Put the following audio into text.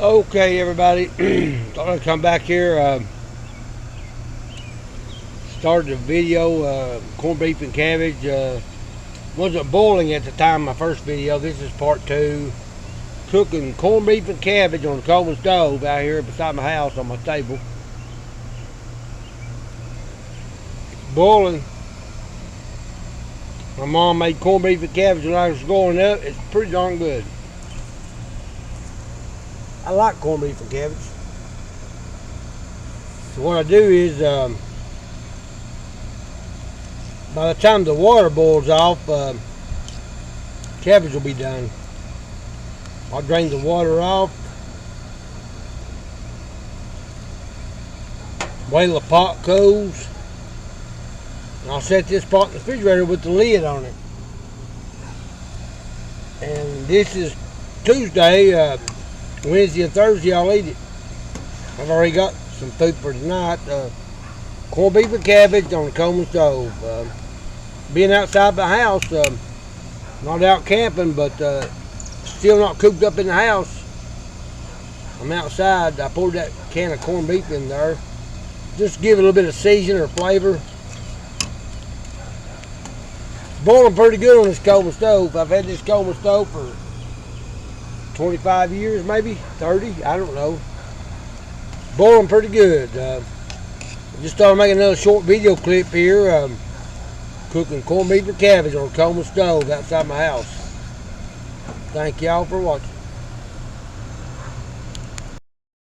Okay, everybody. Thought I'd come back here. Started the video, corned beef and cabbage. Wasn't boiling at the time of my first video. This is part two. Cooking corned beef and cabbage on the coleman stove out here beside my house on my table. Boiling. My mom made corned beef and cabbage when I was growing up. It's pretty darn good. I like corned beef and cabbage. So what I do is, by the time the water boils off, cabbage will be done. I'll drain the water off. Wait till the pot cools. And I'll set this pot in the refrigerator with the lid on it. And this is Tuesday. Wednesday and Thursday I'll eat it. I've already got some food for tonight. Corned beef and cabbage on the coleman stove. Being outside the house, not out camping, but still not cooped up in the house. I'm outside. I poured that can of corned beef in there. Just give it a little bit of season or flavor. It's boiling pretty good on this coleman stove. I've had this coleman stove for 25 years, maybe 30, I don't know. Boiling pretty good. Just started making another short video clip here, cooking corned beef and cabbage on a coleman stove outside my house. Thank y'all for watching.